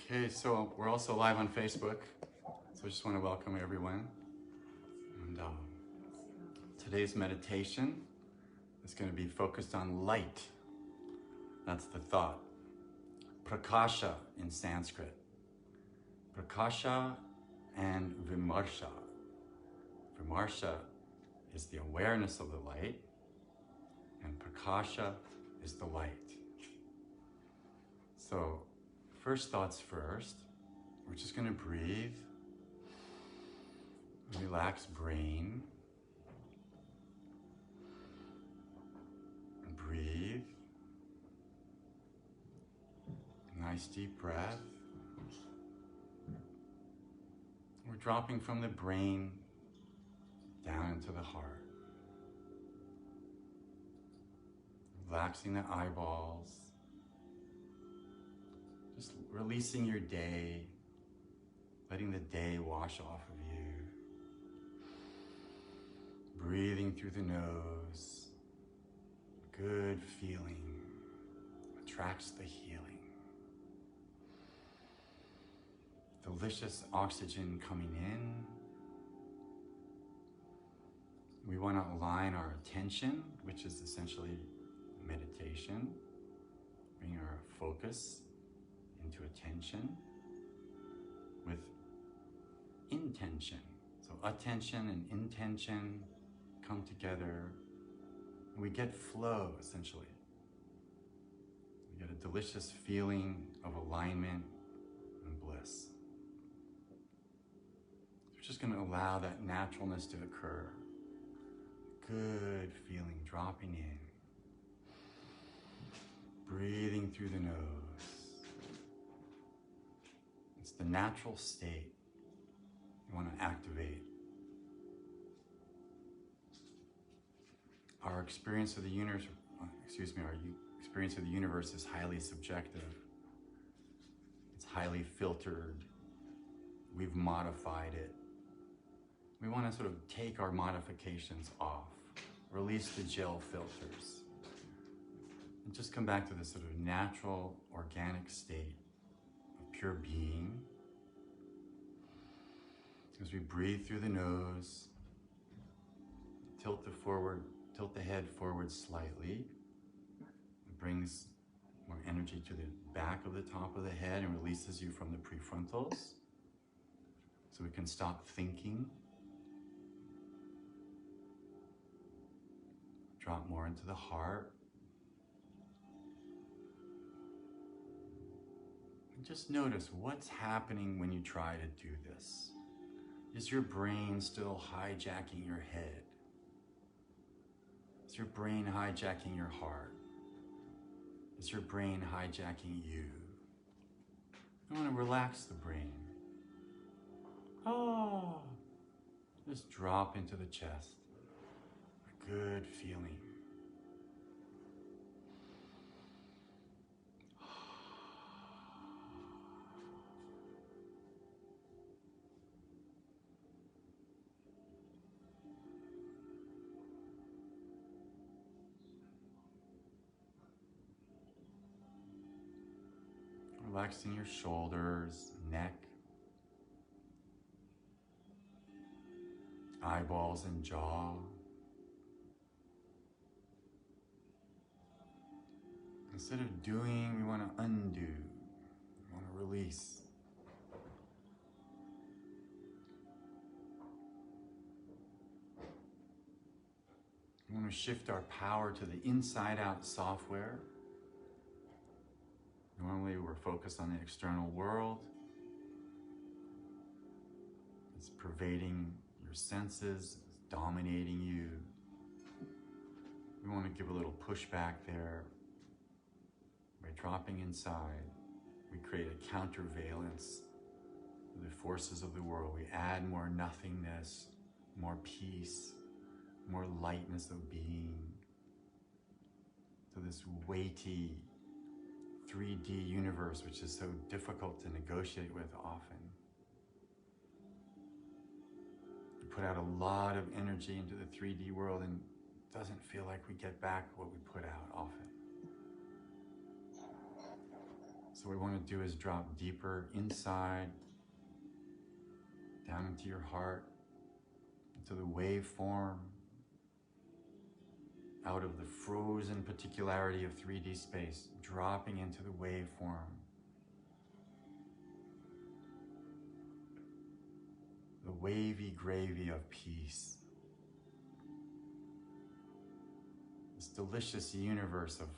Okay, so we're also live on Facebook, so I just want to welcome everyone. And today's meditation is going to be focused on light. That's the thought. Prakasha in Sanskrit. Prakasha and Vimarsha. Vimarsha is the awareness of the light, and Prakasha is the light. So, first thoughts first. We're just going to breathe. Relax brain. Breathe. Nice deep breath. We're dropping from the brain down into the heart. Relaxing the eyeballs. Just releasing your day. Letting the day wash off of you. Breathing through the nose. Good feeling attracts the healing. Delicious oxygen coming in. We want to align our attention, which is essentially meditation. Bring our focus into attention with intention. So attention and intention come together. And we get flow, essentially. We get a delicious feeling of alignment and bliss. We're just going to allow that naturalness to occur. Good feeling dropping in. Breathing through the nose. It's the natural state you want to activate. Our experience of the universe, our experience of the universe is highly subjective. It's highly filtered. We've modified it. We want to sort of take our modifications off, release the gel filters, and just come back to this sort of natural, organic state of pure being. As we breathe through the nose, tilt the head forward slightly. It brings more energy to the back of the top of the head and releases you from the prefrontals. So we can stop thinking. Drop more into the heart. And just notice what's happening when you try to do this. Is your brain still hijacking your head? Is your brain hijacking your heart? Is your brain hijacking you? You want to relax the brain. Oh, just drop into the chest. A good feeling. Relaxing your shoulders, neck, eyeballs and jaw. Instead of doing, we want to undo. We want to release. We want to shift our power to the inside-out software. Normally, we're focused on the external world. It's pervading your senses, it's dominating you. We want to give a little pushback there. By dropping inside, we create a countervalence to the forces of the world. We add more nothingness, more peace, more lightness of being to this weighty 3D universe, which is so difficult to negotiate with often. We put out a lot of energy into the 3D world and it doesn't feel like we get back what we put out often. So what we want to do is drop deeper inside, down into your heart, into the waveform, out of the frozen particularity of 3D space, dropping into the waveform. The wavy gravy of peace. This delicious universe of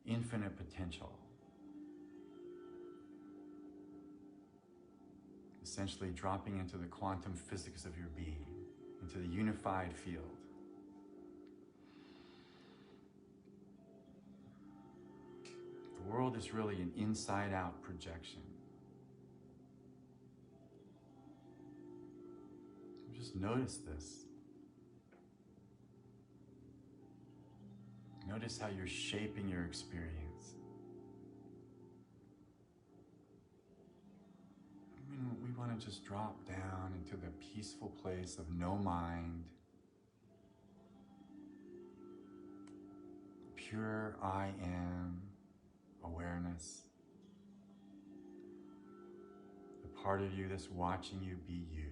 infinite potential. Essentially dropping into the quantum physics of your being, into the unified field. The world is really an inside-out projection. Just notice this. Notice how you're shaping your experience. We want to just drop down into the peaceful place of no mind, pure I am awareness, the part of you that's watching you be you,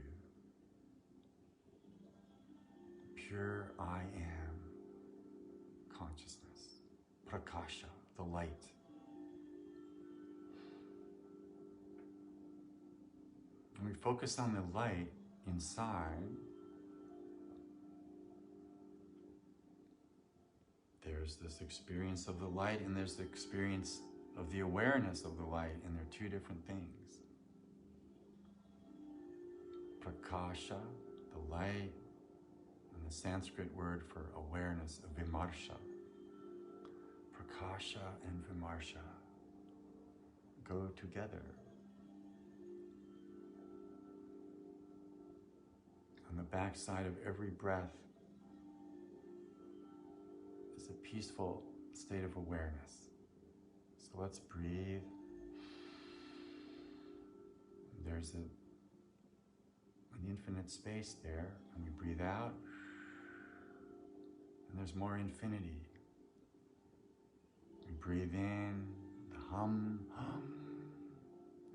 pure I am consciousness, prakasha, the light. When we focus on the light inside, there's this experience of the light and there's the experience of the awareness of the light, and they're two different things. Prakasha, the light, and the Sanskrit word for awareness, vimarsha. Prakasha and vimarsha go together. On the backside of every breath is a peaceful state of awareness. So let's breathe. There's an infinite space there, and we breathe out, and there's more infinity. We breathe in, the hum,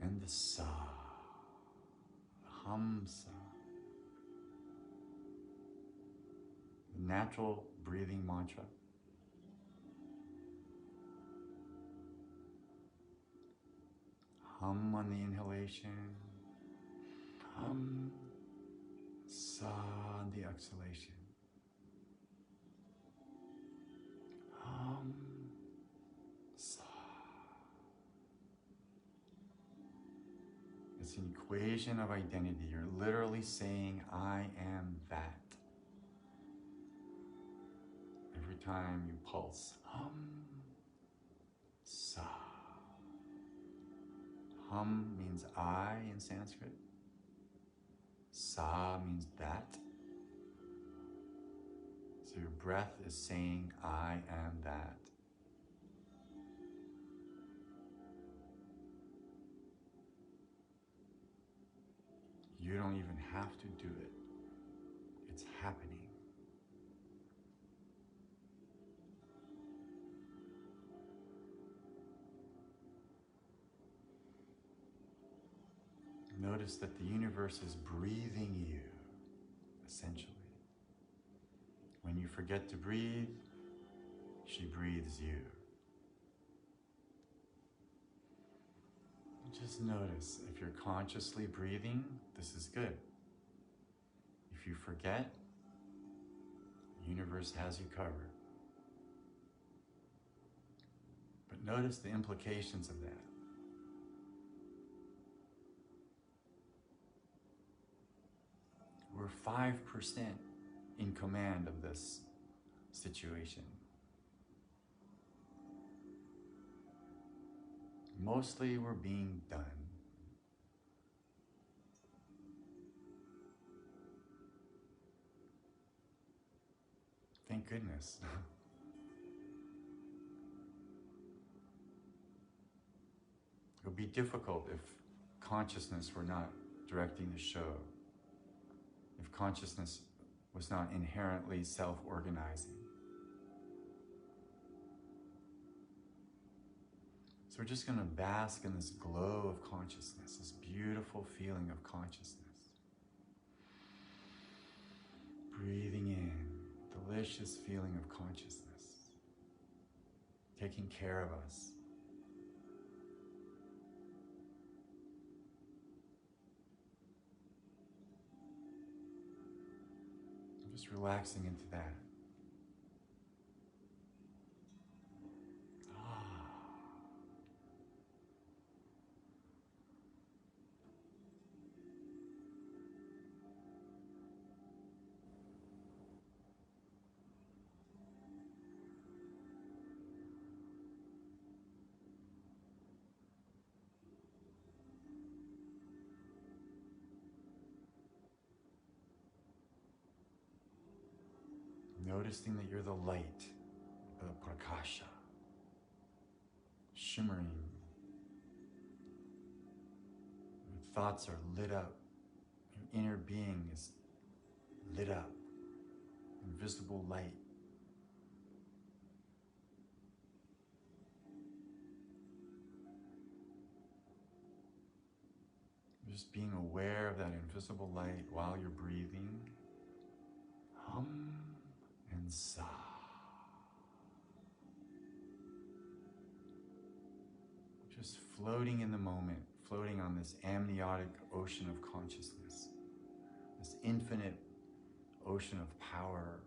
and the sa, the hum, sa. The natural breathing mantra. Hum on the inhalation, hum, sa on the exhalation. Hum, sa. It's an equation of identity. You're literally saying, I am that. Every time you pulse, hum, sa. Hum means I in Sanskrit. Sa means that. So your breath is saying, I am that. You don't even have to do it. It's happening. Notice that the universe is breathing you, essentially. When you forget to breathe, she breathes you. Just notice, if you're consciously breathing, this is good. If you forget, the universe has you covered. But notice the implications of that. We're 5% in command of this situation. Mostly we're being done. Thank goodness. It would be difficult if consciousness were not directing the show. If consciousness was not inherently self-organizing. So we're just going to bask in this glow of consciousness, this beautiful feeling of consciousness. Breathing in, delicious feeling of consciousness, taking care of us. Just relaxing into that. Noticing that you're the light, the prakasha, shimmering. Your thoughts are lit up. Your inner being is lit up. Invisible light. Just being aware of that invisible light while you're breathing. Hum and sigh. Just floating in the moment, floating on this amniotic ocean of consciousness, this infinite ocean of power,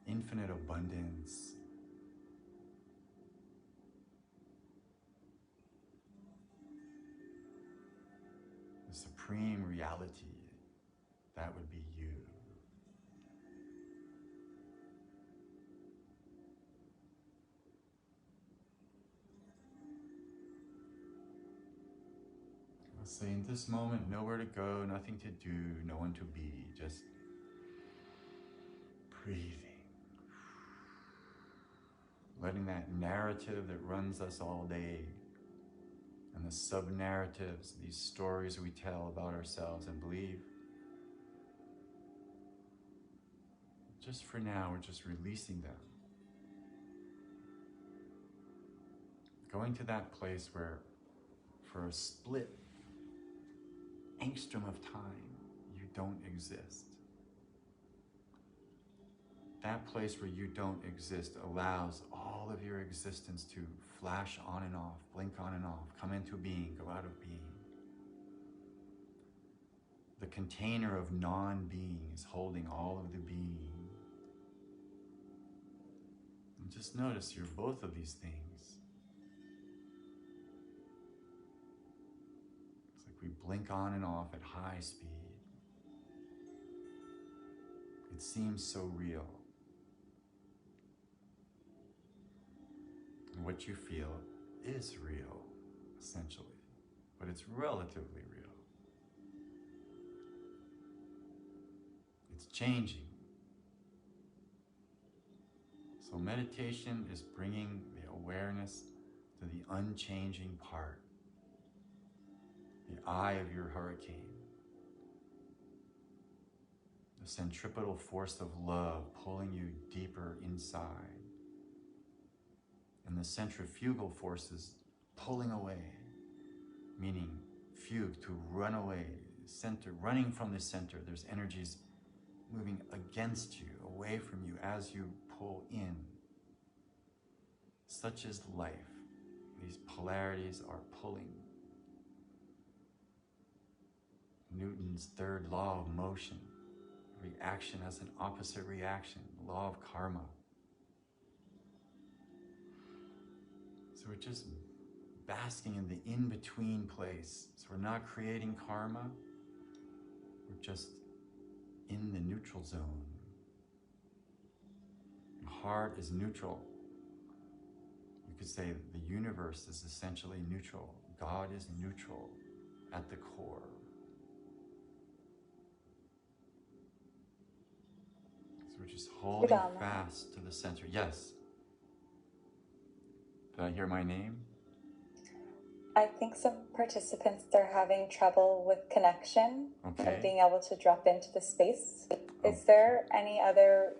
infinite abundance. The supreme reality, that would be you. Let's say in this moment, nowhere to go, nothing to do, no one to be, just breathing. Letting that narrative that runs us all day and the sub-narratives, these stories we tell about ourselves and believe, just for now, we're just releasing them. Going to that place where, for a split angstrom of time, you don't exist. That place where you don't exist allows all of your existence to flash on and off, blink on and off, come into being, go out of being. The container of non-being is holding all of the being. And just notice you're both of these things. It's like we blink on and off at high speed. It seems so real. And what you feel is real, essentially, but it's relatively real. It's changing. So meditation is bringing the awareness to the unchanging part, the eye of your hurricane, the centripetal force of love pulling you deeper inside, and the centrifugal forces pulling away, meaning fugue, to run away, center, running from the center. There's energies moving against you, away from you as you pull in. Such is life. These polarities are pulling. Newton's third law of motion. Reaction has an opposite reaction, the law of karma. So we're just basking in the in-between place. So we're not creating karma. We're just in the neutral zone. The heart is neutral. You could say the universe is essentially neutral. God is neutral at the core. So we're just holding fast to the center. Yes. Did I hear my name? I think some participants, they're having trouble with connection and being able to drop into the space. Is there any other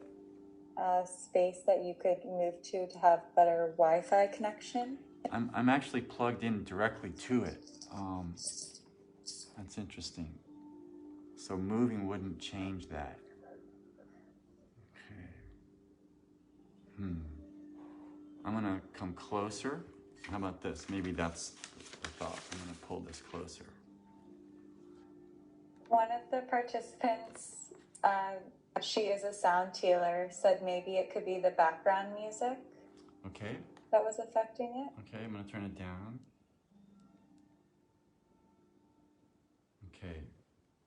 space that you could move to have better Wi-Fi connection? I'm actually plugged in directly to it. That's interesting. So moving wouldn't change that. Okay. I'm gonna come closer. How about this? Maybe that's the thought. I'm gonna pull this closer. One of the participants, she is a sound healer, said maybe it could be the background music. Okay. That was affecting it. Okay, I'm gonna turn it down. Okay.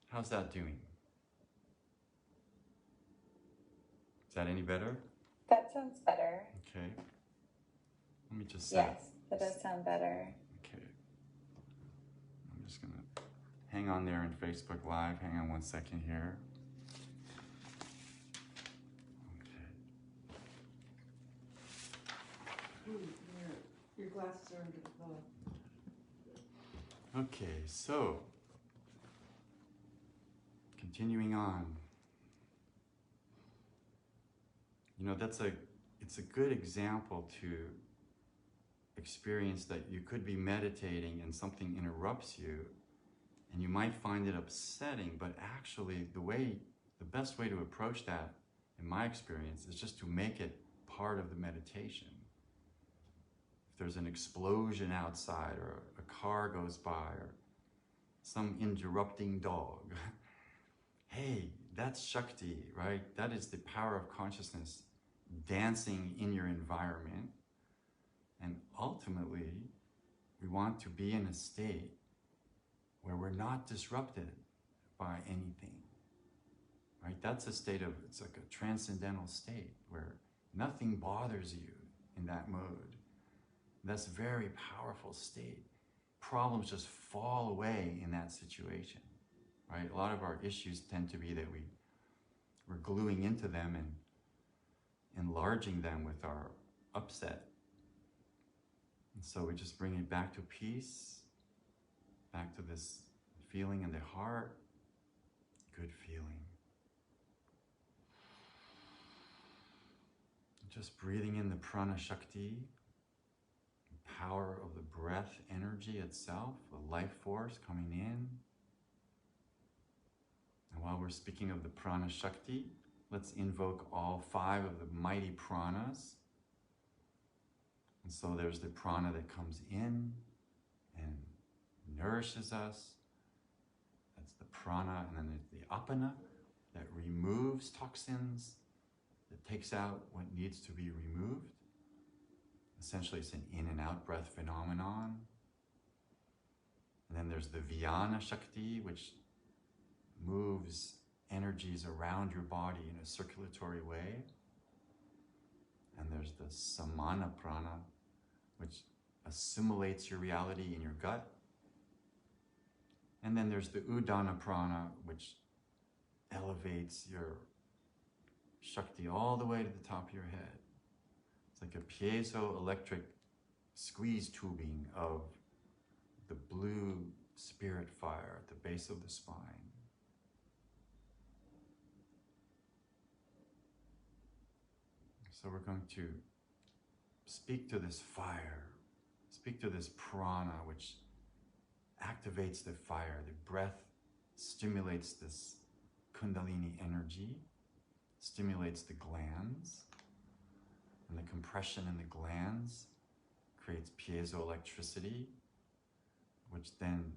How's that doing? Is that any better? That sounds better. Okay. Let me just say. Yes, that does sound better. Okay. I'm just gonna hang on there in Facebook Live. Hang on 1 second here. Okay. Your glasses are under the pillow. Okay, so continuing on. You know, it's a good example to experience that you could be meditating and something interrupts you and you might find it upsetting, but actually the best way to approach that, in my experience, is just to make it part of the meditation. If there's an explosion outside or a car goes by or some interrupting dog, hey, that's Shakti, right? That is the power of consciousness dancing in your environment. And ultimately, we want to be in a state where we're not disrupted by anything, right? That's a state of, it's like a transcendental state where nothing bothers you in that mode. That's a very powerful state. Problems just fall away in that situation, right? A lot of our issues tend to be that we're gluing into them and enlarging them with our upset. And so we just bring it back to peace, back to this feeling in the heart, good feeling. Just breathing in the prana shakti, the power of the breath energy itself, the life force coming in. And while we're speaking of the prana shakti, let's invoke all 5 of the mighty pranas. And so there's the prana that comes in and nourishes us. That's the prana. And then there's the apana that removes toxins, that takes out what needs to be removed. Essentially, it's an in and out breath phenomenon. And then there's the Vyana Shakti, which moves energies around your body in a circulatory way. And there's the Samana Prana, which assimilates your reality in your gut. And then there's the Udana Prana, which elevates your Shakti all the way to the top of your head. It's like a piezoelectric squeeze tubing of the blue spirit fire at the base of the spine. So we're going to speak to this fire, speak to this prana, which activates the fire. The breath stimulates this kundalini energy, stimulates the glands, and the compression in the glands creates piezoelectricity, which then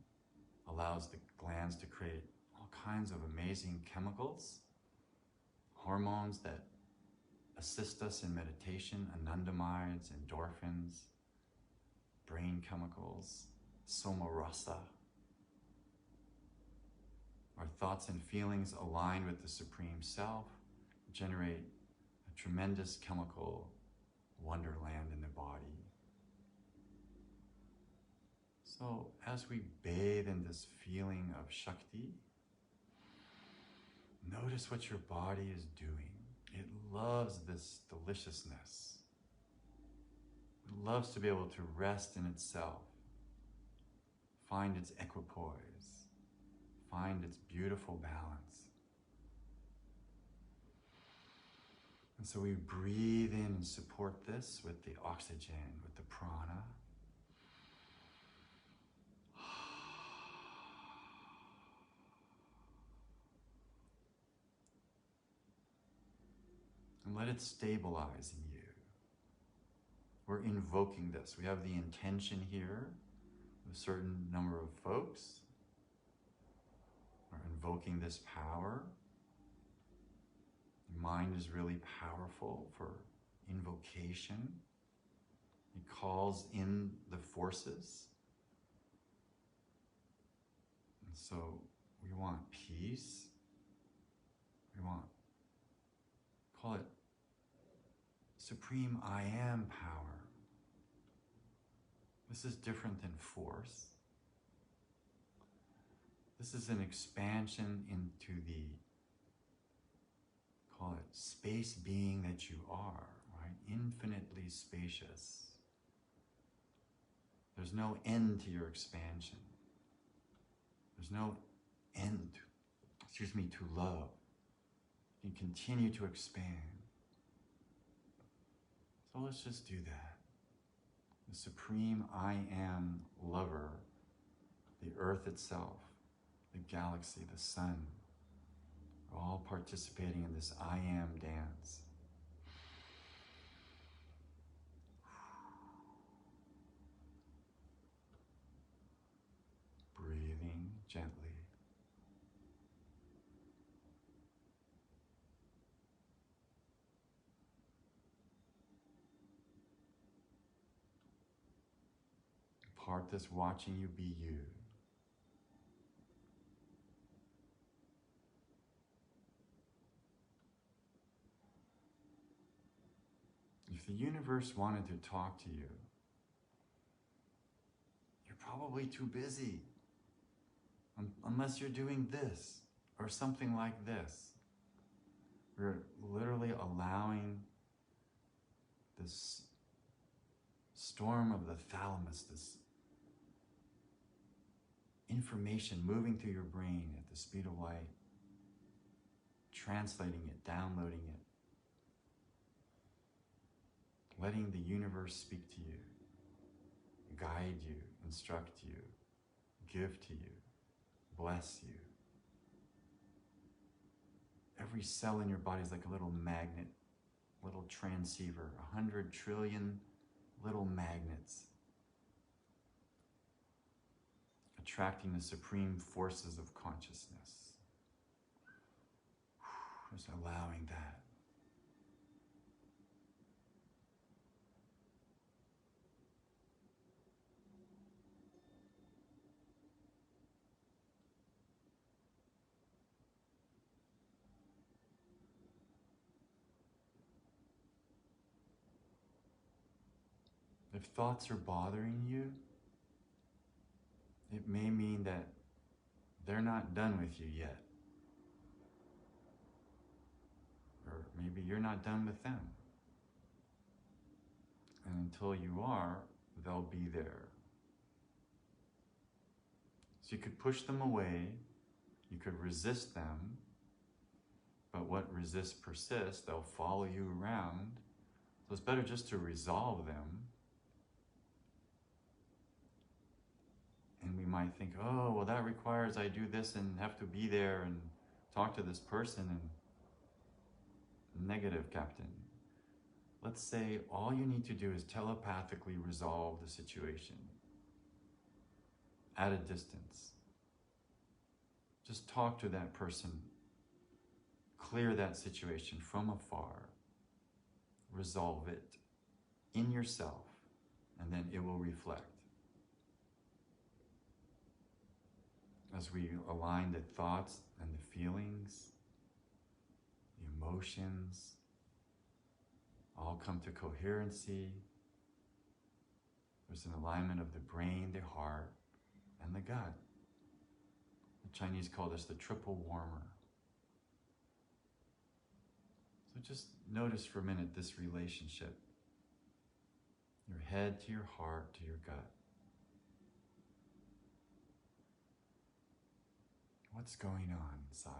allows the glands to create all kinds of amazing chemicals, hormones that assist us in meditation, anandamides, endorphins, brain chemicals, soma rasa. Our thoughts and feelings align with the Supreme Self, generate a tremendous chemical wonderland in the body. So as we bathe in this feeling of Shakti, notice what your body is doing. It loves this deliciousness. It loves to be able to rest in itself, find its equipoise, find its beautiful balance. And so we breathe in and support this with the oxygen, with the prana. And let it stabilize in you. We're invoking this. We have the intention here, a certain number of folks are invoking this power. The mind is really powerful for invocation. It calls in the forces. And so we want peace. We want, call it supreme I am power. This is different than force. This is an expansion into the, call it space being that you are, right? Infinitely spacious. There's no end to your expansion. There's no end, to love. You can continue to expand. So let's just do that. The supreme I am lover, the earth itself, the galaxy, the sun, are all participating in this I am dance. Breathing gently. Part that's watching you be you. If the universe wanted to talk to you, you're probably too busy. Unless you're doing this or something like this. We're literally allowing this storm of the thalamus, this information moving through your brain at the speed of light, translating it, downloading it, letting the universe speak to you, guide you, instruct you, give to you, bless you. Every cell in your body is like a little magnet, little transceiver, 100 trillion little magnets attracting the supreme forces of consciousness. Just allowing that. If thoughts are bothering you, it may mean that they're not done with you yet. Or maybe you're not done with them. And until you are, they'll be there. So you could push them away, you could resist them, but what resists persists, they'll follow you around. So it's better just to resolve them. And we might think, oh, well, that requires I do this and have to be there and talk to this person. And negative, Captain. Let's say all you need to do is telepathically resolve the situation at a distance. Just talk to that person. Clear that situation from afar. Resolve it in yourself, and then it will reflect. As we align the thoughts and the feelings, the emotions, all come to coherency. There's an alignment of the brain, the heart, and the gut. The Chinese call this the triple warmer. So just notice for a minute this relationship. Your head to your heart to your gut. What's going on inside?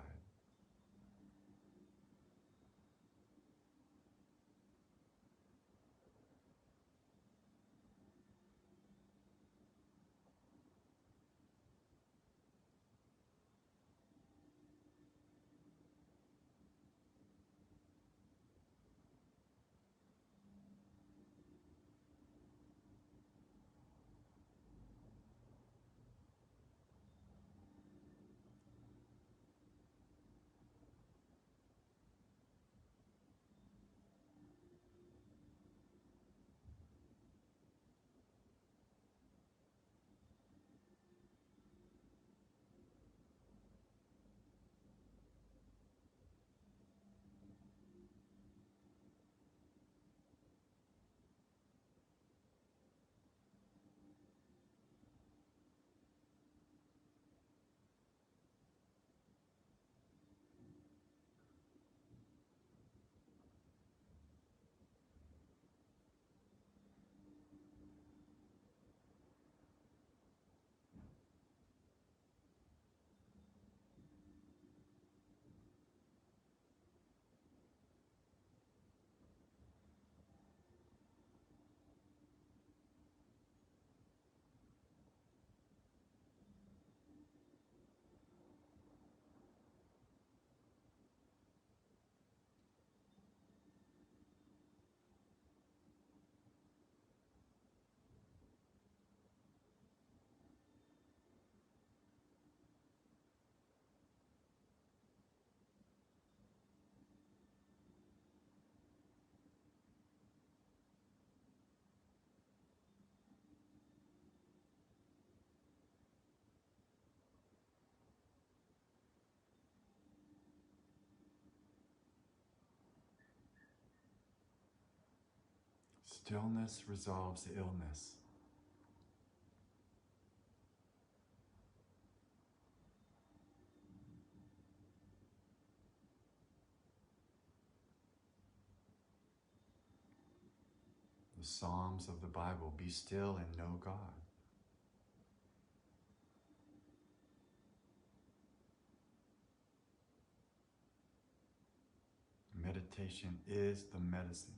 Stillness resolves illness. The Psalms of the Bible, be still and know God. Meditation is the medicine.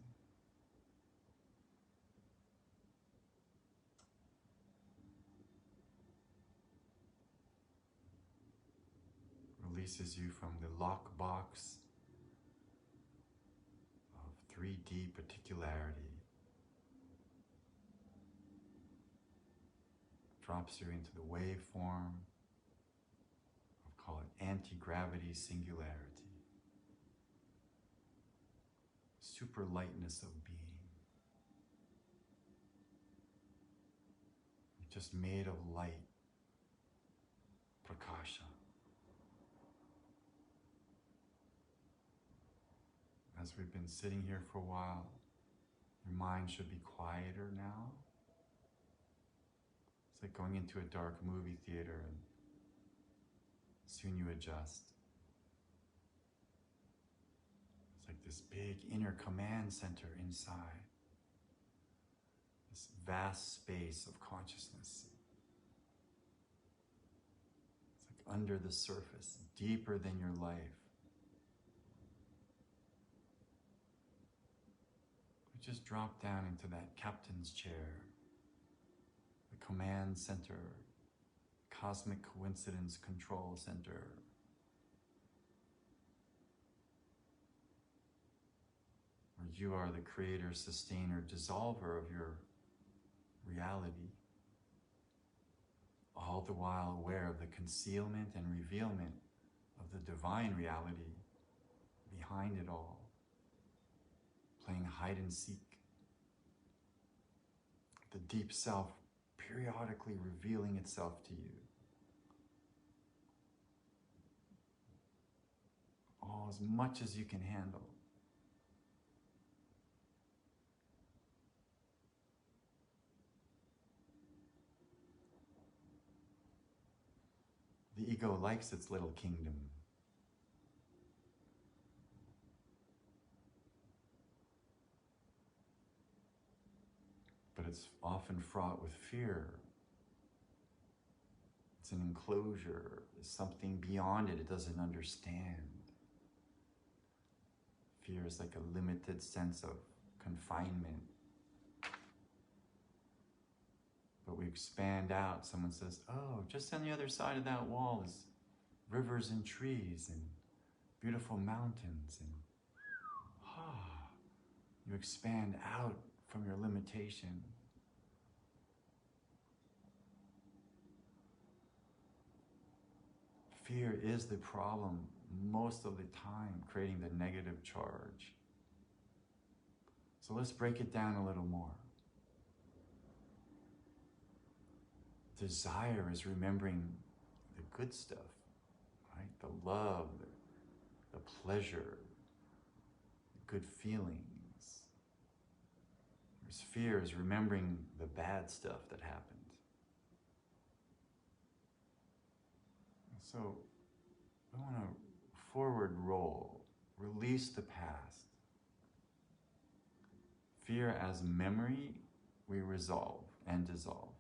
Releases you from the lockbox of 3D particularity. Drops you into the waveform of, call it, anti-gravity singularity. Super lightness of being. You're just made of light, prakasha. As we've been sitting here for a while, your mind should be quieter now. It's like going into a dark movie theater and soon you adjust. It's like this big inner command center inside. This vast space of consciousness. It's like under the surface, deeper than your life. We just drop down into that captain's chair, the command center, cosmic coincidence control center. Where you are the creator, sustainer, dissolver of your reality, all the while aware of the concealment and revealment of the divine reality behind it all, playing hide and seek. The deep self periodically revealing itself to you. All as much as you can handle. The ego likes its little kingdom. But it's often fraught with fear. It's an enclosure. There's something beyond it it doesn't understand. Fear is like a limited sense of confinement. But we expand out. Someone says, oh, just on the other side of that wall is rivers and trees and beautiful mountains. And you expand out from your limitation. Fear is the problem most of the time, creating the negative charge. So let's break it down a little more. Desire is remembering the good stuff, right? The love, the pleasure, the good feelings. Whereas fear is remembering the bad stuff that happened. So we want to forward roll, release the past. Fear as memory, we resolve and dissolve.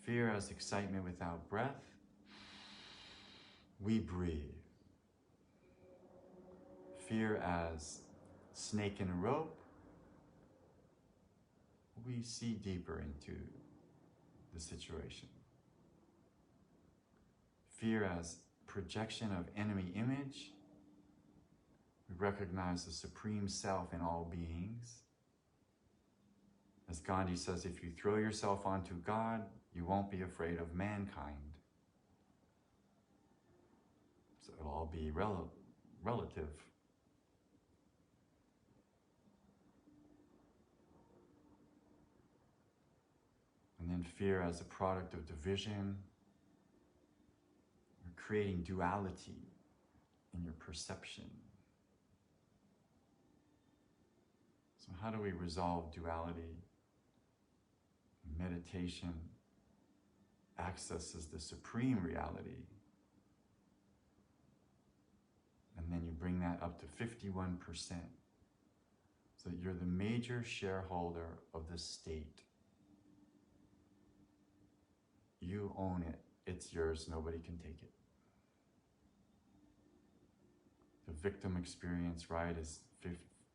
Fear as excitement without breath, we breathe. Fear as snake in a rope, we see deeper into the situation. Fear as projection of enemy image, we recognize the supreme self in all beings. As Gandhi says, if you throw yourself onto God, you won't be afraid of mankind. So it'll all be relative. And then fear as a product of division. You're creating duality in your perception. So So how do we resolve duality? Meditation accesses the supreme reality. And then you bring that up to 51%. So that you're the major shareholder of the state. You own it. It's yours. Nobody can take it. The victim experience, right, is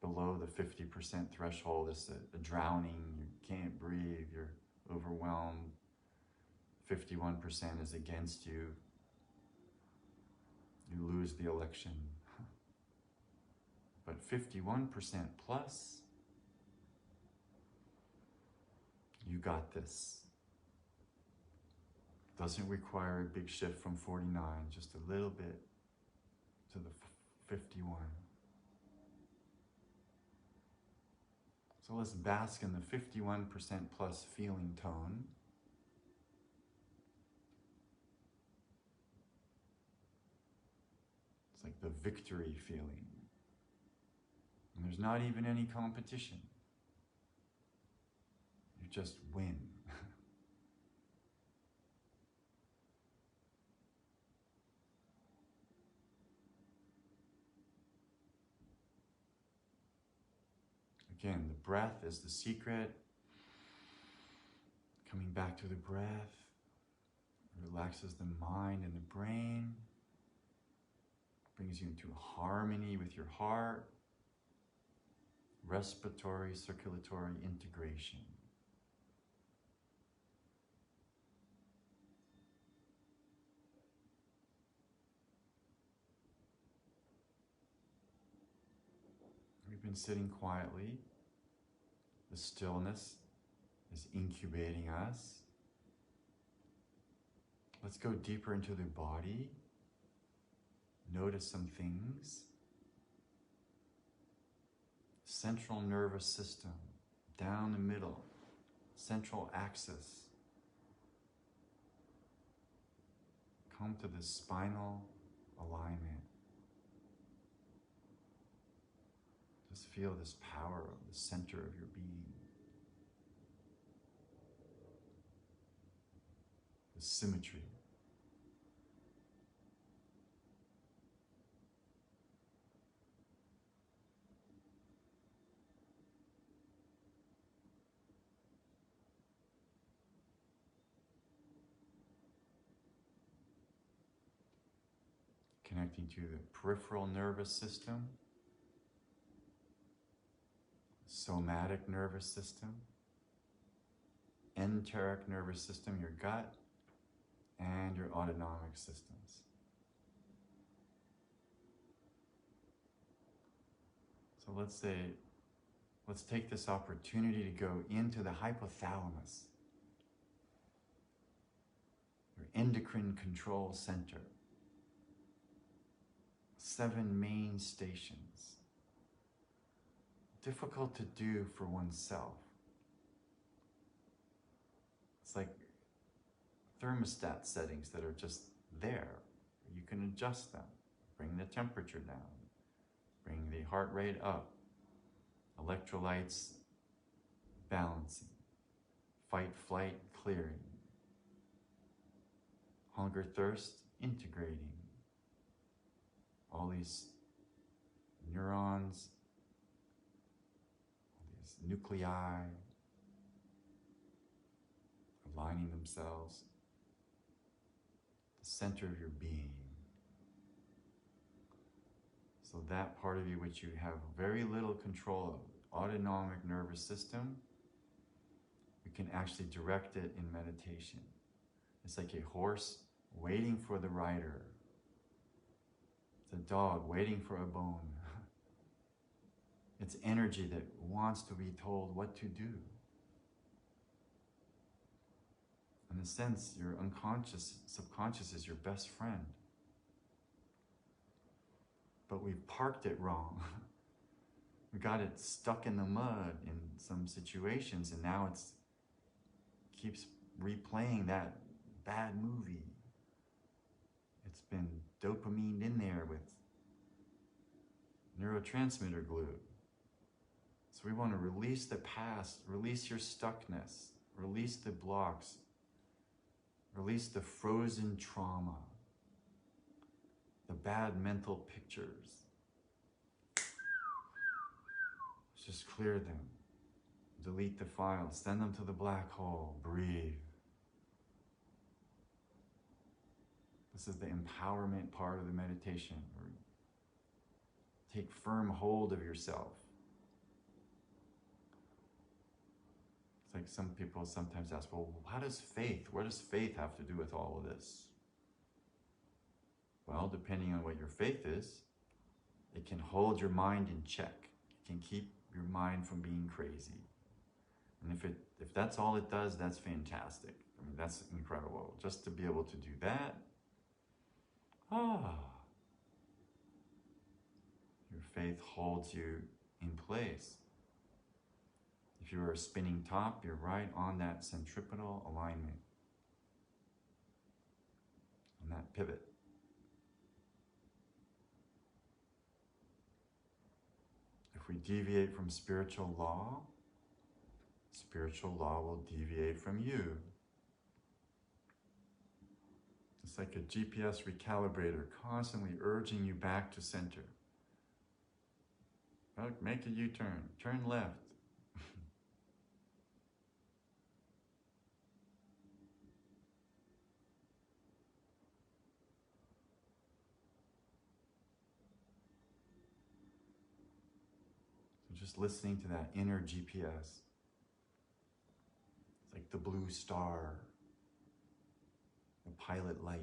below the 50% threshold. It's a drowning. You can't breathe. You're overwhelmed. 51% is against you. You lose the election. But 51% plus, you got this. Doesn't require a big shift from 49, just a little bit to the 51. So let's bask in the 51% plus feeling tone. It's like the victory feeling. And there's not even any competition. You just win. Again, the breath is the secret. Coming back to the breath relaxes the mind and the brain, brings you into harmony with your heart. Respiratory, circulatory integration. We've been sitting quietly. The stillness is incubating us. Let's go deeper into the body. Notice some things. Central nervous system, down the middle, central axis. Come to the spinal alignment. Just feel this power of the center of your being. The symmetry. Connecting to the peripheral nervous system, somatic nervous system, enteric nervous system, your gut, and your autonomic systems. So let's take this opportunity to go into the hypothalamus, your endocrine control center. 7 main stations. Difficult to do for oneself. It's like thermostat settings that are just there. You can adjust them. Bring the temperature down. Bring the heart rate up. Electrolytes balancing. Fight, flight, clearing. Hunger, thirst, integrating. All these neurons, all these nuclei aligning themselves, the center of your being. So that part of you which you have very little control of, autonomic nervous system, you can actually direct it in meditation. It's like a horse waiting for the rider. It's a dog waiting for a bone. It's energy that wants to be told what to do. In a sense, your unconscious, subconscious is your best friend. But we've parked it wrong. We got it stuck in the mud in some situations, and now it keeps replaying that bad movie. It's been dopamine in there with neurotransmitter glue. So we want to release the past, release your stuckness, release the blocks, release the frozen trauma, the bad mental pictures. Just clear them. Delete the files. Send them to the black hole. Breathe. This is the empowerment part of the meditation. Take firm hold of yourself. It's like some people sometimes ask, well, what does faith have to do with all of this? Well, depending on what your faith is, it can hold your mind in check. It can keep your mind from being crazy. And if that's all it does, that's fantastic. I mean, that's incredible. Just to be able to do that, your faith holds you in place. If you are a spinning top, you're right on that centripetal alignment, on that pivot. If we deviate from spiritual law will deviate from you. It's like a GPS recalibrator constantly urging you back to center. Make a U-turn, turn left. So just listening to that inner GPS. It's like the blue star, the pilot light.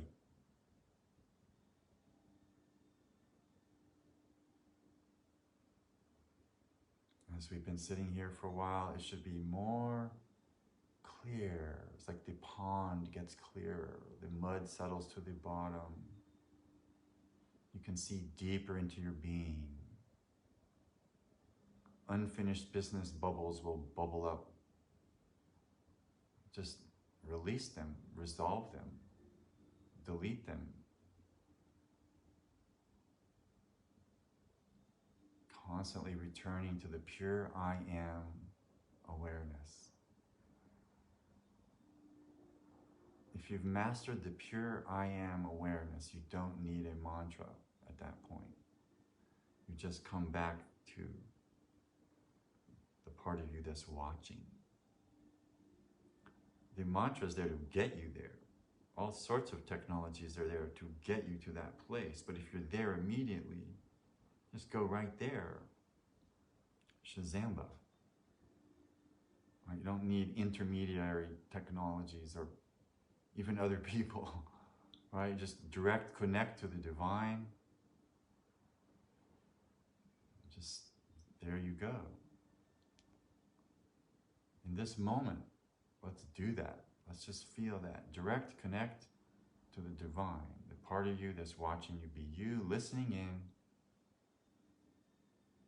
As we've been sitting here for a while, it should be more clear. It's like the pond gets clearer, the mud settles to the bottom. You can see deeper into your being. Unfinished business bubbles will bubble up. Just release them, resolve them, delete them. Constantly returning to the pure I am awareness. If you've mastered the pure I am awareness, you don't need a mantra at that point. You just come back to the part of you that's watching. The mantra is there to get you there. All sorts of technologies are there to get you to that place. But if you're there immediately, just go right there. Shazamba. Right? You don't need intermediary technologies or even other people. Right? Just direct connect to the divine. Just there you go. In this moment, let's do that. Let's just feel that. Direct connect to the divine, the part of you that's watching you be you, listening in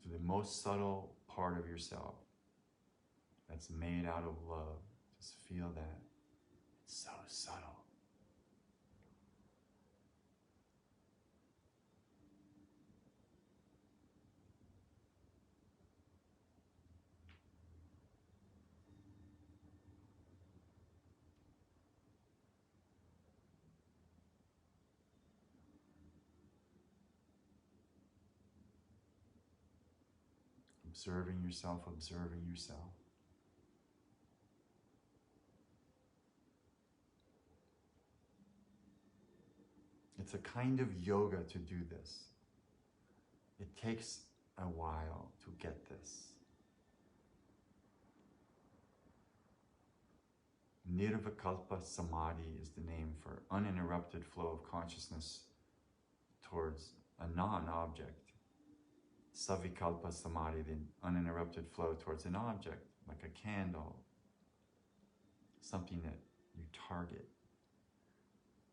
to the most subtle part of yourself that's made out of love. Just feel that. It's so subtle. Observing yourself, observing yourself. It's a kind of yoga to do this. It takes a while to get this. Nirvikalpa Samadhi is the name for uninterrupted flow of consciousness towards a non-object. Savikalpa Samadhi, the uninterrupted flow towards an object, like a candle, something that you target.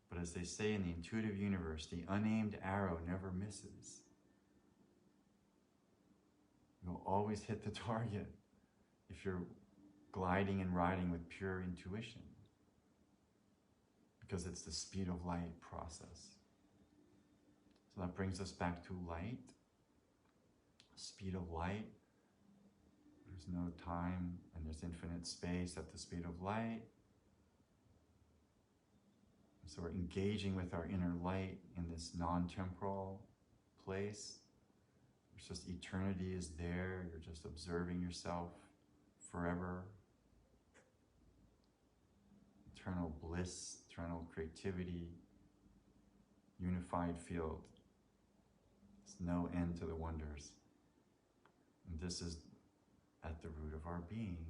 But as they say in the intuitive universe, the unaimed arrow never misses. You'll always hit the target if you're gliding and riding with pure intuition, because it's the speed of light process. So that brings us back to light. Speed of light, There's no time and there's infinite space at the speed of light. So we're engaging with our inner light in this non-temporal place. It's just eternity is there. You're just observing yourself forever. Eternal bliss, eternal creativity, unified field. There's no end to the wonders. And this is at the root of our being.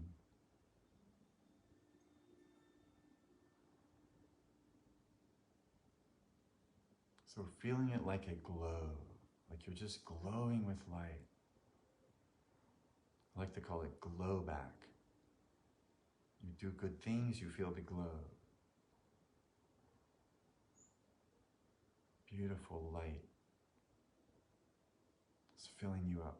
So feeling it like a glow, like you're just glowing with light. I like to call it glow back. You do good things, you feel the glow. Beautiful light. It's filling you up.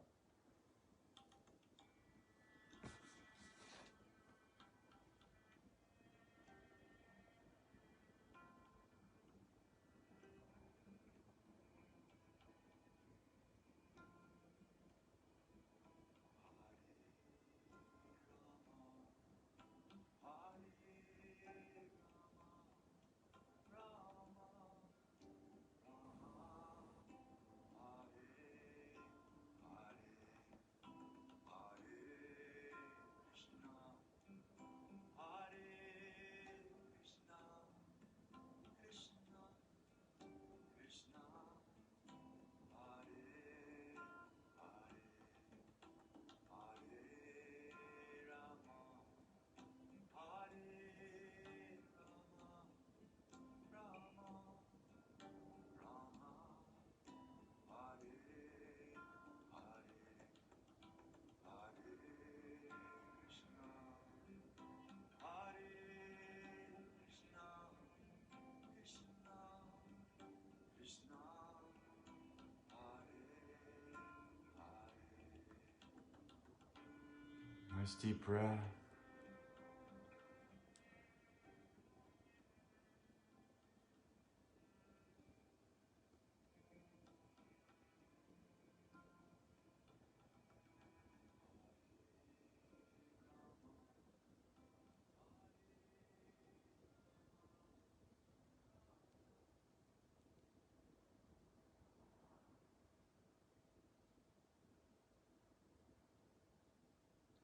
Nice deep breath.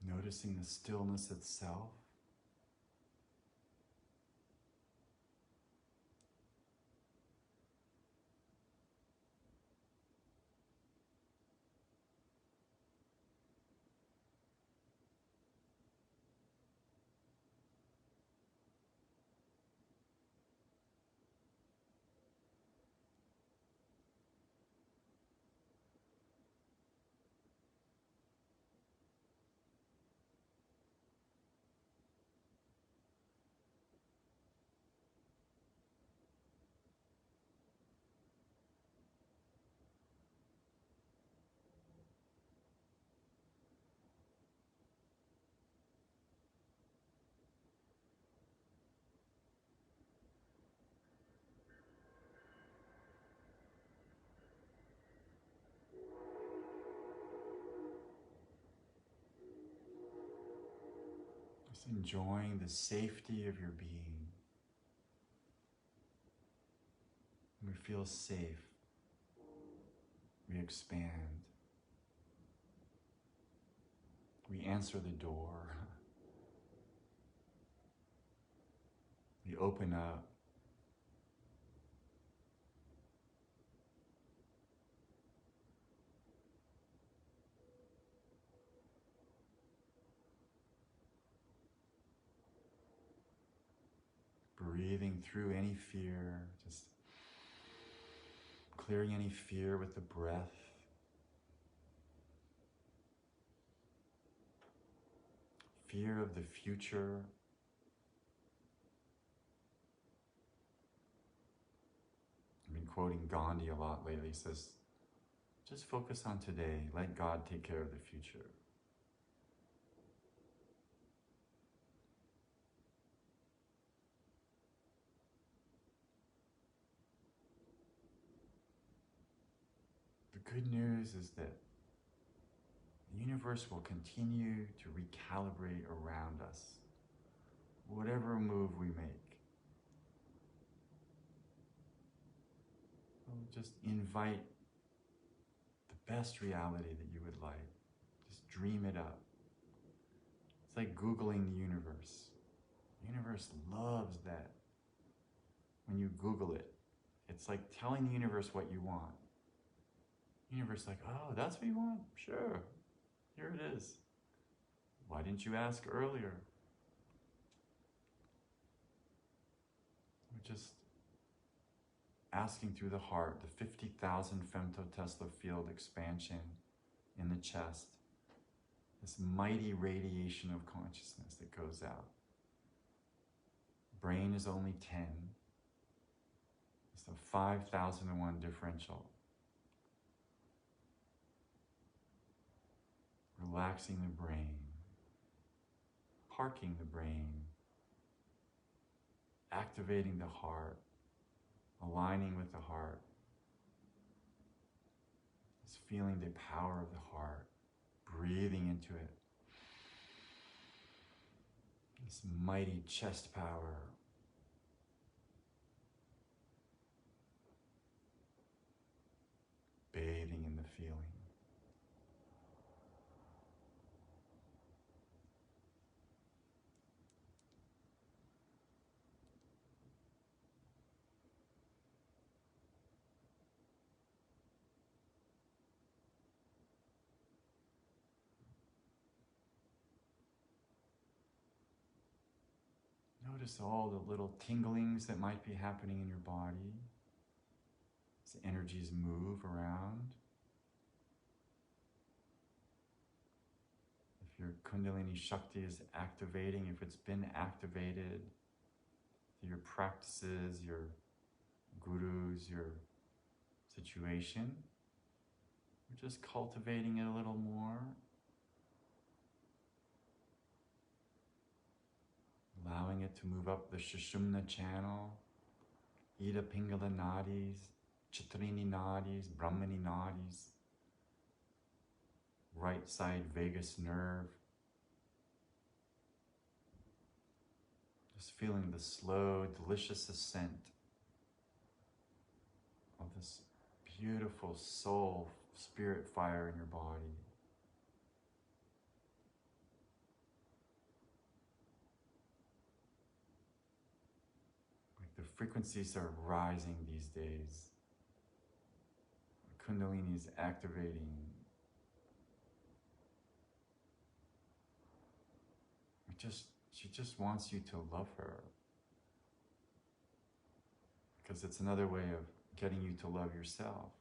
Noticing the stillness itself. Just enjoying the safety of your being. When we feel safe, we expand. We answer the door. We open up. Breathing through any fear, just clearing any fear with the breath. Fear of the future. I've been quoting Gandhi a lot lately. He says, just focus on today. Let God take care of the future. The good news is that The universe will continue to recalibrate around us, whatever move we make. We'll just invite the best reality that you would like. Just dream it up. It's like Googling the universe. The universe loves that. When you Google it, it's like telling the universe what you want. The universe is like, oh, that's what you want? Sure. Here it is. Why didn't you ask earlier? We're just asking through the heart, the 50,000 femtotesla field expansion in the chest, this mighty radiation of consciousness that goes out. Brain is only 10. It's the 5,001 differential. Relaxing the brain, parking the brain, activating the heart, aligning with the heart, just feeling the power of the heart, breathing into it. This mighty chest power. Bathing in the feeling. Notice all the little tinglings that might be happening in your body as energies move around. If your Kundalini Shakti is activating, if it's been activated through your practices, your gurus, your situation, we're just cultivating it a little more. Allowing it to move up the Sushumna channel, Ida Pingala nadis, Chitrini nadis, Brahmani nadis, right side vagus nerve. Just feeling the slow, delicious ascent of this beautiful soul, spirit fire in your body. The frequencies are rising these days. The Kundalini is activating. She just wants you to love her. Because it's another way of getting you to love yourself.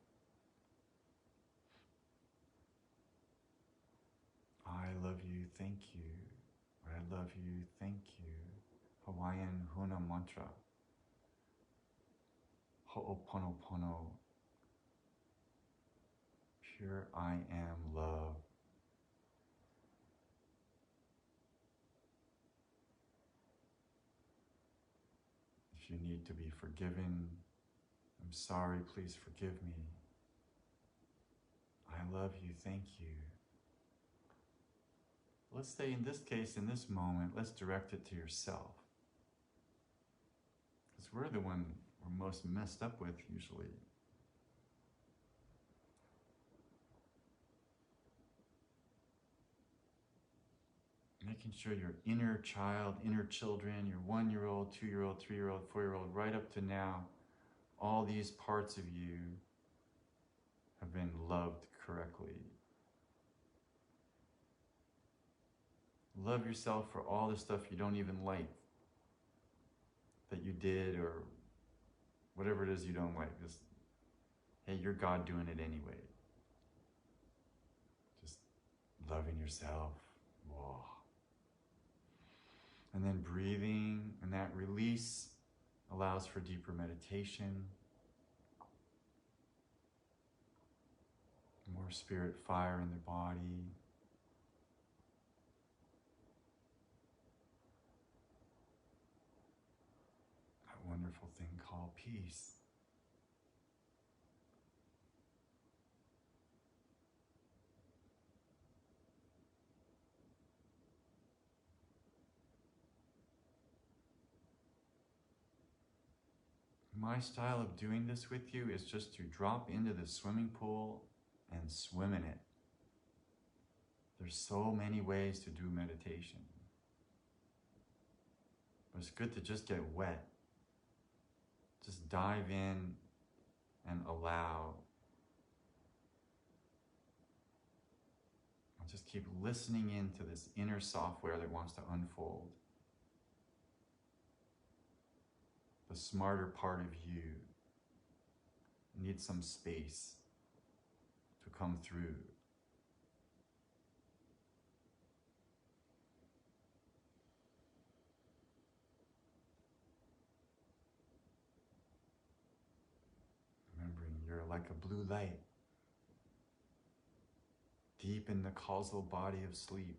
I love you, thank you. I love you, thank you. Hawaiian Huna mantra. Ho'oponopono, pure I am love. If you need to be forgiven, I'm sorry, please forgive me. I love you, thank you. Let's say in this case, in this moment, let's direct it to yourself. Because we're the one we're most messed up with usually. Making sure your inner child, inner children, your 1-year-old, 2-year-old, 3-year-old, 4-year-old, right up to now, all these parts of you have been loved correctly. Love yourself for all the stuff you don't even like, that you did, or whatever it is you don't like. Just, hey, you're God doing it anyway. Just loving yourself. Whoa. And then breathing, and that release allows for deeper meditation, more spirit fire in the body. That wonderful thing called peace. My style of doing this with you is just to drop into the swimming pool and swim in it. There's so many ways to do meditation. But it's good to just get wet. Just dive in and allow. And just keep listening into this inner software that wants to unfold. The smarter part of you needs some space to come through. Remembering you're like a blue light deep in the causal body of sleep,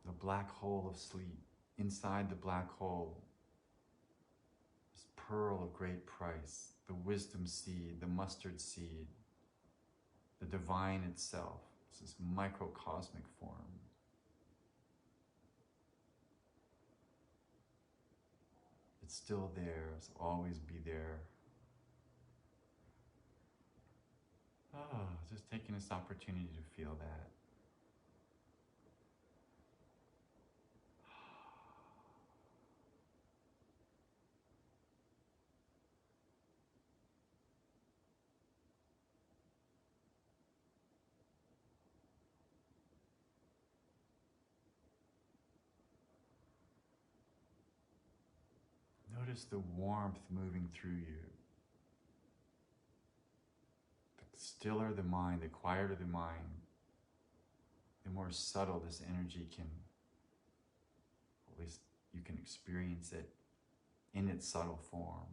the black hole of sleep. Inside the black hole, this pearl of great price, the wisdom seed, the mustard seed, the divine itself. This is microcosmic form. It's still there, it's always be there. Just taking this opportunity to feel that. Notice the warmth moving through you. The stiller the mind, the quieter the mind, the more subtle this energy can, at least you can experience it in its subtle form.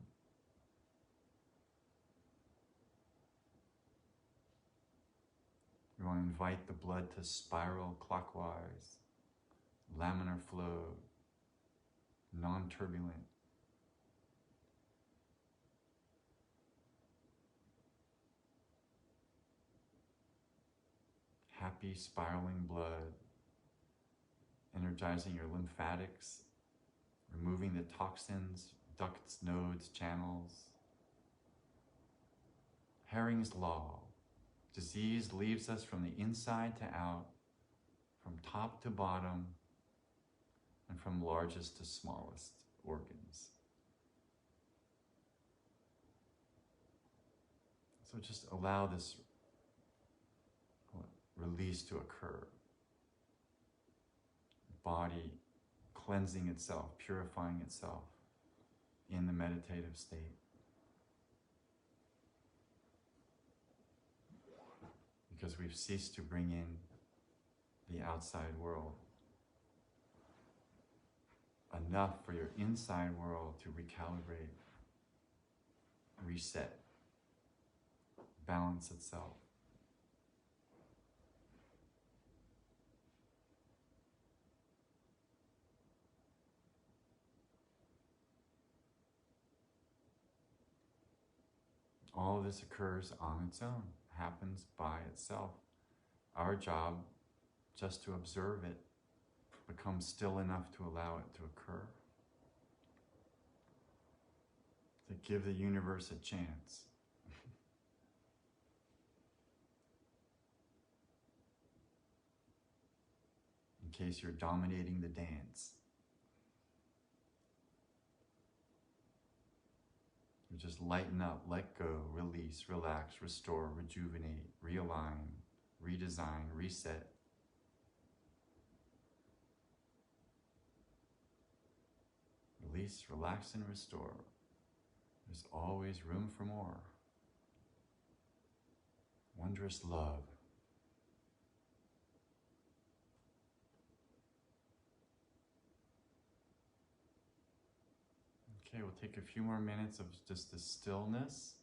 We want to invite the blood to spiral clockwise, laminar flow, non-turbulent. Happy spiraling blood, energizing your lymphatics, removing the toxins, ducts, nodes, channels. Hering's law. Disease leaves us from the inside to out, from top to bottom, and from largest to smallest organs. So just allow this release to occur. Body cleansing itself, purifying itself in the meditative state. Because we've ceased to bring in the outside world. Enough for your inside world to recalibrate, reset, balance itself. All of this occurs on its own, happens by itself. Our job, just to observe it, become still enough to allow it to occur. To give the universe a chance. In case you're dominating the dance. You just lighten up, let go, release, relax, restore, rejuvenate, realign, redesign, reset. Release, relax, and restore. There's always room for more. Wondrous love. Okay, we'll take a few more minutes of just the stillness.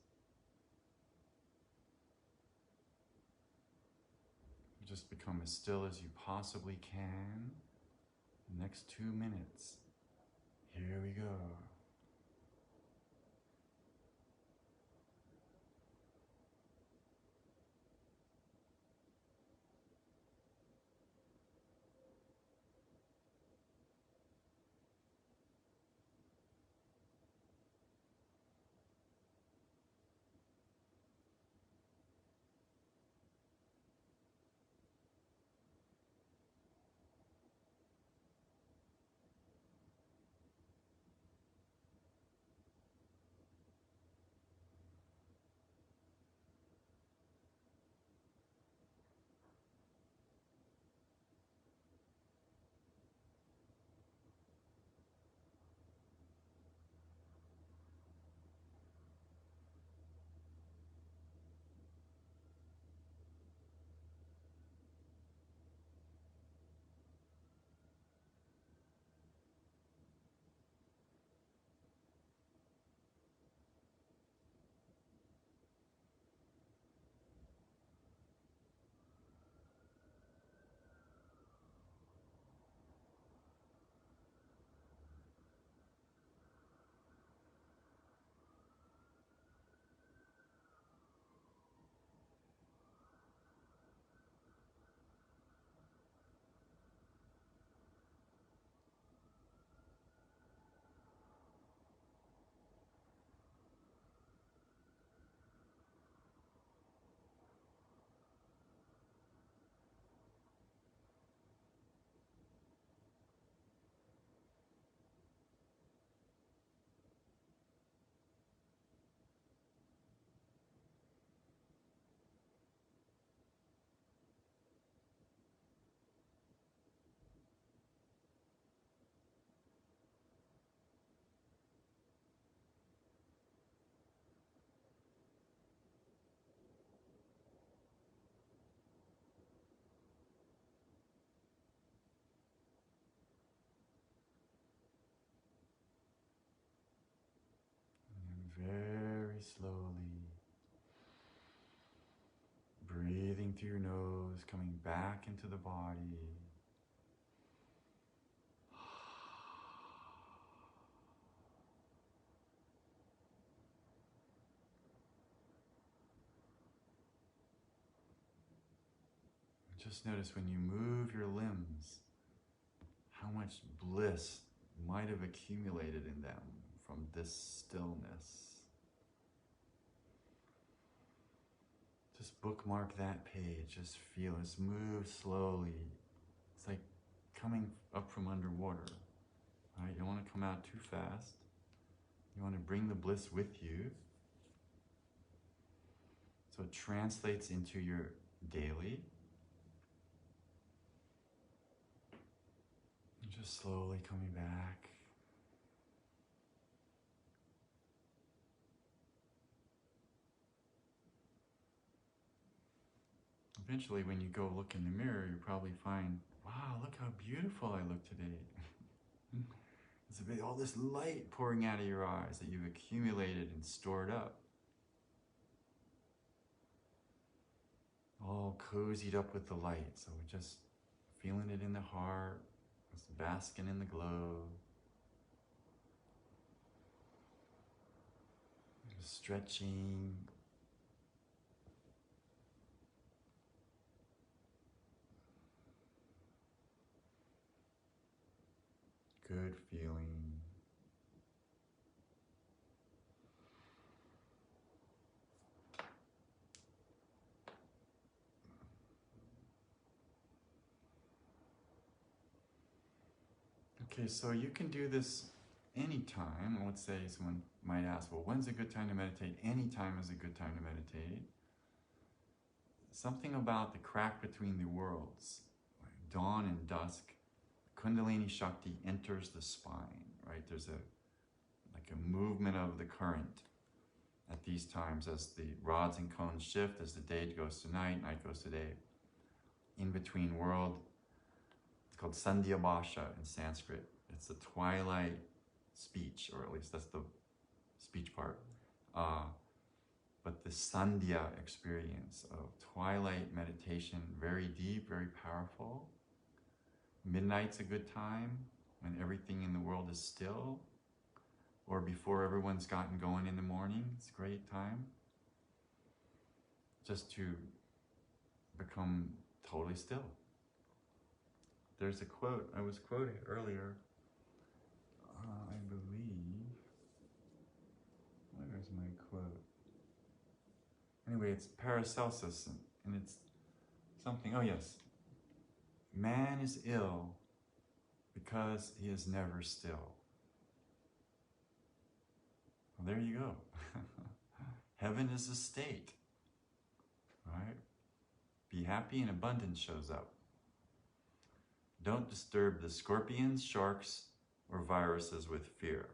Just become as still as you possibly can. The next 2 minutes. Here we go. back into the body. Just notice when you move your limbs, how much bliss might have accumulated in them from this stillness. Just bookmark that page, just feel it, just move slowly. It's like coming up from underwater, right? You don't want to come out too fast. You want to bring the bliss with you. So it translates into your daily. And just slowly coming back. Eventually, when you go look in the mirror, you probably find, wow, look how beautiful I look today. There's all this light pouring out of your eyes that you've accumulated and stored up. All cozied up with the light. So we're just feeling it in the heart, just basking in the glow. Just stretching. Good feeling. Okay, so you can do this anytime. Let's say someone might ask, well, when's a good time to meditate? Any time is a good time to meditate. Something about the crack between the worlds, like dawn and dusk, Kundalini Shakti enters the spine, right? There's like a movement of the current at these times as the rods and cones shift, as the day goes to night, night goes to day. In between world, it's called Sandhya Bhasha in Sanskrit. It's the twilight speech, or at least that's the speech part. But the Sandhya experience of twilight meditation, very deep, very powerful. Midnight's a good time when everything in the world is still, or before everyone's gotten going in the morning. It's a great time just to become totally still. There's a quote I was quoting earlier, I believe. Where's my quote? Anyway, it's Paracelsus, and it's something, oh yes. Man is ill because he is never still. Well, there you go. Heaven is a state, right? Be happy and abundance shows up. Don't disturb the scorpions, sharks, or viruses with fear.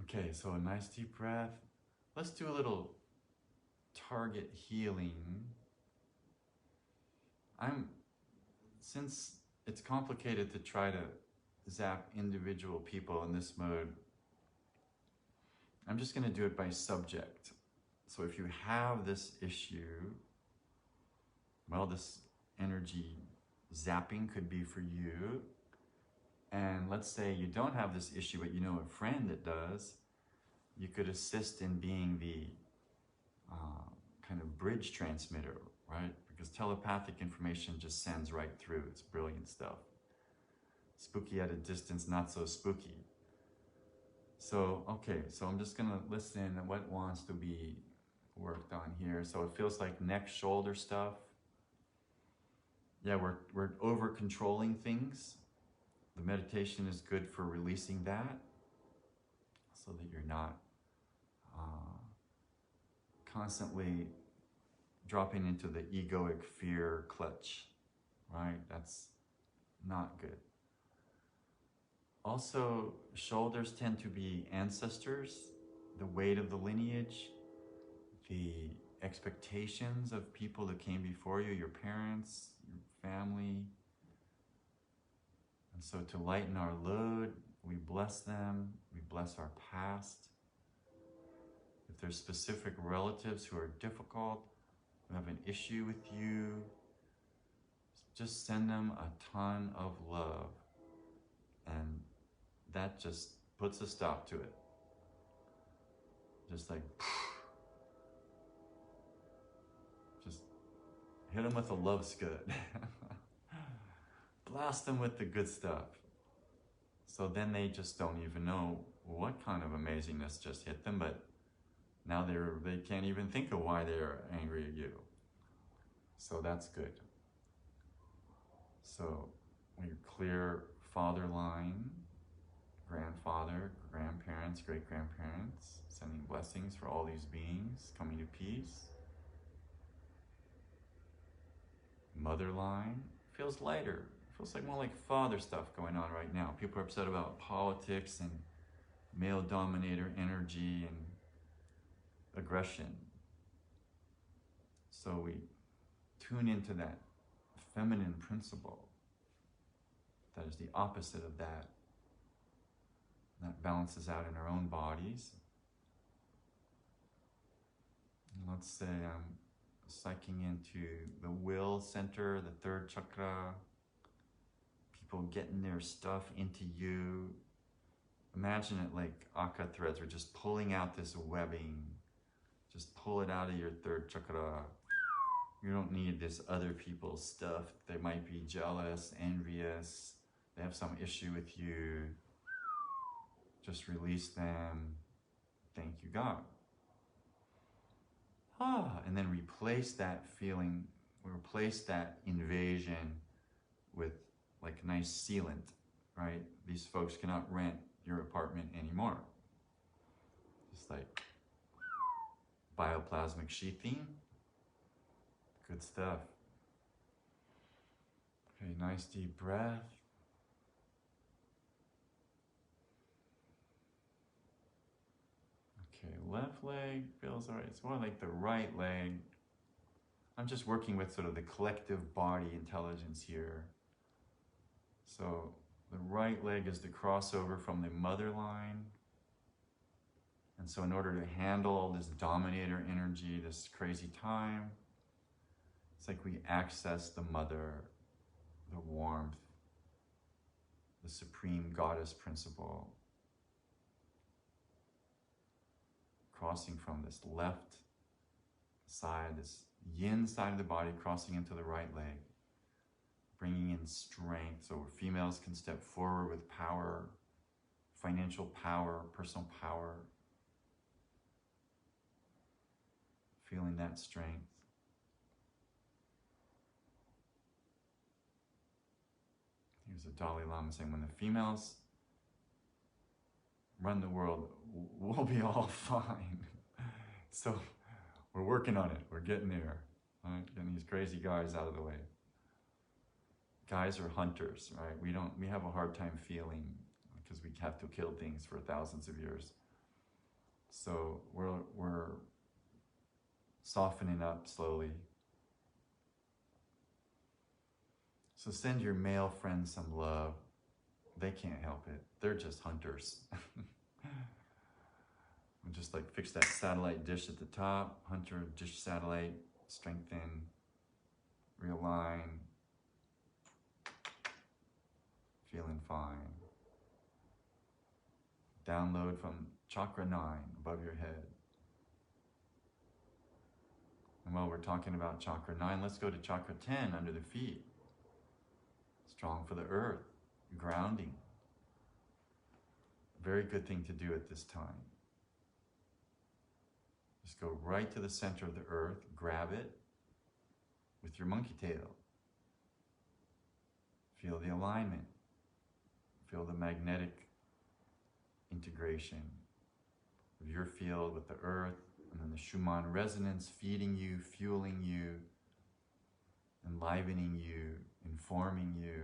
Okay, so a nice deep breath. Let's do a little target healing. Since it's complicated to try to zap individual people in this mode, I'm just going to do it by subject. So if you have this issue, well, this energy zapping could be for you. And let's say you don't have this issue, but you know a friend that does, you could assist in being the kind of bridge transmitter, right? Because telepathic information just sends right through. It's brilliant stuff. Spooky at a distance, not so spooky. So, okay, so I'm just gonna listen at what wants to be worked on here. So it feels like neck, shoulder stuff. Yeah, we're over controlling things. The meditation is good for releasing that so that you're not constantly dropping into the egoic fear clutch, right? That's not good. Also, shoulders tend to be ancestors, the weight of the lineage, the expectations of people that came before you, your parents, your family. And so to lighten our load, we bless them, we bless our past. If there's specific relatives who are difficult, who have an issue with you, just send them a ton of love. And that just puts a stop to it. Just like, just hit them with the love scud. Blast them with the good stuff. So then they just don't even know what kind of amazingness just hit them, but now they can't even think of why they're angry at you. So that's good. So we clear father line, grandfather, grandparents, great-grandparents, sending blessings for all these beings coming to peace. Mother line feels lighter. Feels like more like father stuff going on right now. People are upset about politics and male dominator energy and aggression. So we tune into that feminine principle that is the opposite of that. That balances out in our own bodies. And let's say I'm psyching into the will center, the third chakra. People getting their stuff into you. Imagine it like Aka threads are just pulling out this webbing. Just pull it out of your third chakra. You don't need this other people's stuff. They might be jealous, envious. They have some issue with you. Just release them. Thank you, God. And then replace that feeling, replace that invasion with like a nice sealant, right? These folks cannot rent your apartment anymore. Just like bioplasmic sheathing. Good stuff. Okay, nice deep breath. Okay, left leg feels all right. It's more like the right leg. I'm just working with sort of the collective body intelligence here. So the right leg is the crossover from the mother line. And so in order to handle all this dominator energy, this crazy time, it's like we access the mother, the warmth, the supreme goddess principle, crossing from this left side, this yin side of the body, crossing into the right leg, bringing in strength. So females can step forward with power, financial power, personal power, feeling that strength. Here's the Dalai Lama saying, when the females run the world, we'll be all fine. So we're working on it. We're getting there. Right? Getting these crazy guys out of the way. Guys are hunters, right? We have a hard time feeling because we have to kill things for thousands of years. So we're softening up slowly. So send your male friends some love. They can't help it. They're just hunters. We'll just like fix that satellite dish at the top. Hunter, dish, satellite, strengthen, realign. Feeling fine. Download from chakra 9 above your head. And while we're talking about chakra 9, let's go to chakra 10 under the feet. Strong for the earth, grounding. Very good thing to do at this time. Just go right to the center of the earth, grab it with your monkey tail. Feel the alignment. Feel the magnetic integration of your field with the earth, and then the Schumann resonance feeding you, fueling you, enlivening you, informing you.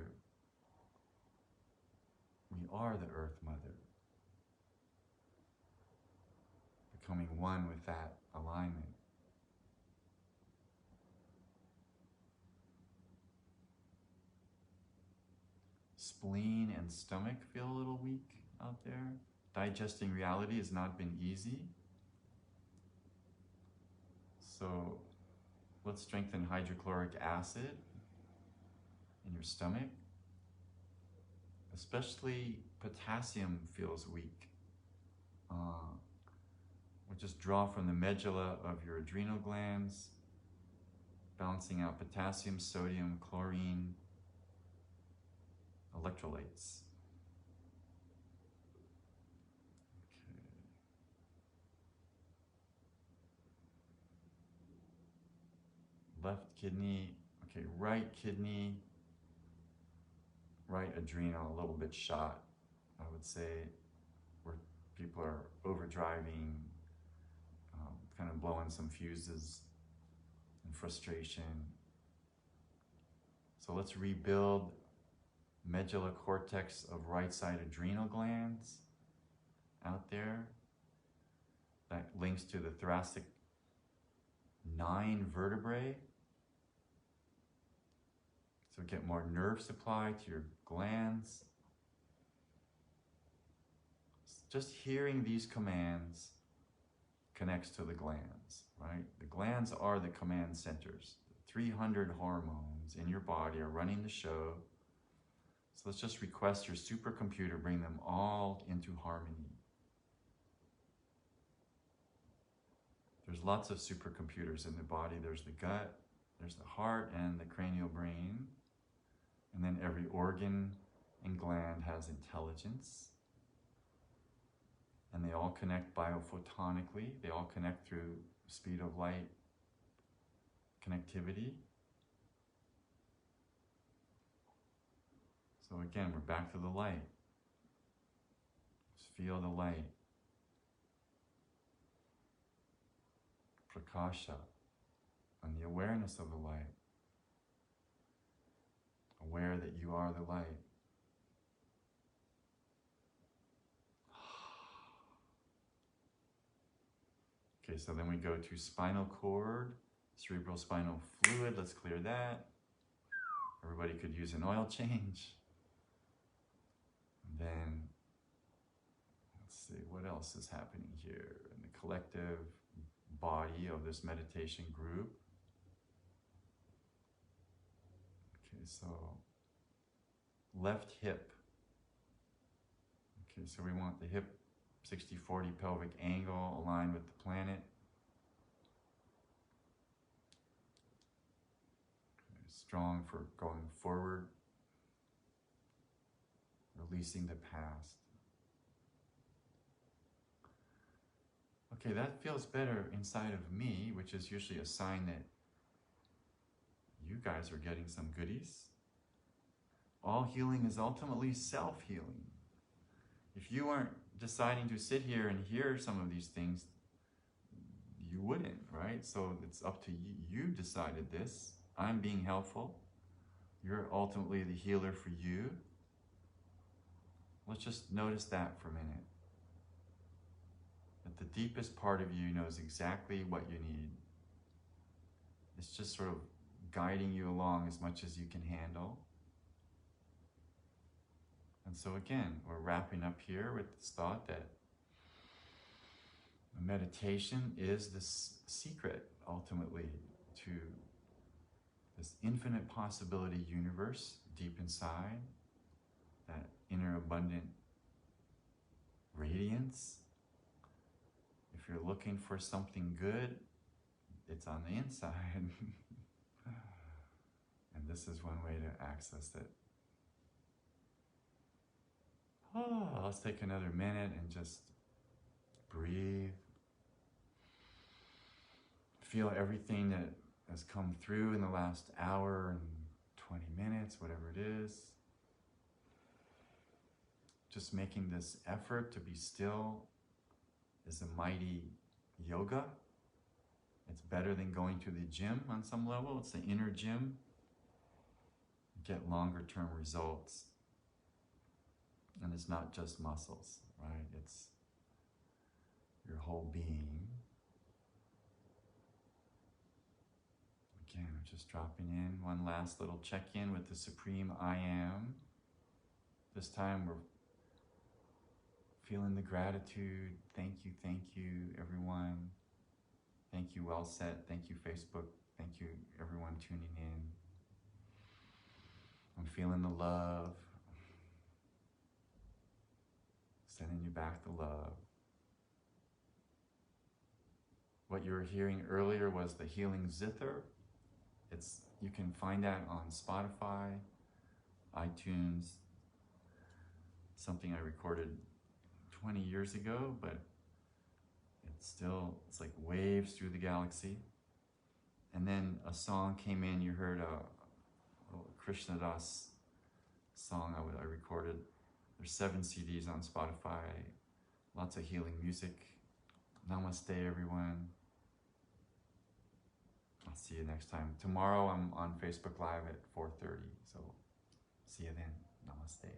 We are the Earth Mother. Becoming one with that alignment. Spleen and stomach feel a little weak out there. Digesting reality has not been easy. So Let's strengthen hydrochloric acid in your stomach. Especially potassium feels weak. We'll just draw from the medulla of your adrenal glands, balancing out potassium, sodium, chlorine, electrolytes. Okay. Left kidney, okay, right kidney, right adrenal, a little bit shot, I would say, where people are overdriving, kind of blowing some fuses and frustration. So let's rebuild medulla cortex of right side adrenal glands out there. That links to the thoracic 9 vertebrae. So get more nerve supply to your glands. Just hearing these commands connects to the glands, right? The glands are the command centers. 300 hormones in your body are running the show. So let's just request your supercomputer bring them all into harmony. There's lots of supercomputers in the body. There's the gut, there's the heart, and the cranial brain. And then every organ and gland has intelligence. And they all connect biophotonically. They all connect through speed of light connectivity. So again, we're back to the light. Just feel the light. Prakasha, and the awareness of the light. Aware that you are the light. Okay, so then we go to spinal cord, cerebral spinal fluid. Let's clear that. Everybody could use an oil change. And then, let's see, what else is happening here in the collective body of this meditation group. Okay, so left hip. Okay, so we want the hip 60-40 pelvic angle aligned with the planet. Okay, strong for going forward, releasing the past. Okay, that feels better inside of me, which is usually a sign that you guys are getting some goodies. All healing is ultimately self-healing. If you weren't deciding to sit here and hear some of these things, you wouldn't, right? So it's up to you. You decided this. I'm being helpful. You're ultimately the healer for you. Let's just notice that for a minute. That the deepest part of you knows exactly what you need. It's just sort of guiding you along as much as you can handle. And so again, we're wrapping up here with this thought that meditation is this secret, ultimately, to this infinite possibility universe deep inside, that inner abundant radiance. If you're looking for something good, it's on the inside. And this is one way to access it. Oh, let's take another minute and just breathe. Feel everything that has come through in the last hour and 20 minutes, whatever it is. Just making this effort to be still is a mighty yoga. It's better than going to the gym on some level. It's the inner gym. You get longer term results. And it's not just muscles, right? It's your whole being. Again, we're just dropping in one last little check-in with the Supreme I Am. This time we're feeling the gratitude. Thank you, everyone. Thank you, Well Set. Thank you, Facebook Thank you, everyone tuning in. I'm feeling the love. Sending you back the love. What you were hearing earlier was the Healing Zither. You can find that on Spotify, iTunes, something I recorded 20 years ago, but it's like waves through the galaxy. And then a song came in, you heard a Krishna Das song I recorded. There's 7 CDs on Spotify, lots of healing music. Namaste, everyone. I'll see you next time. Tomorrow I'm on Facebook Live at 4:30, so see you then. Namaste.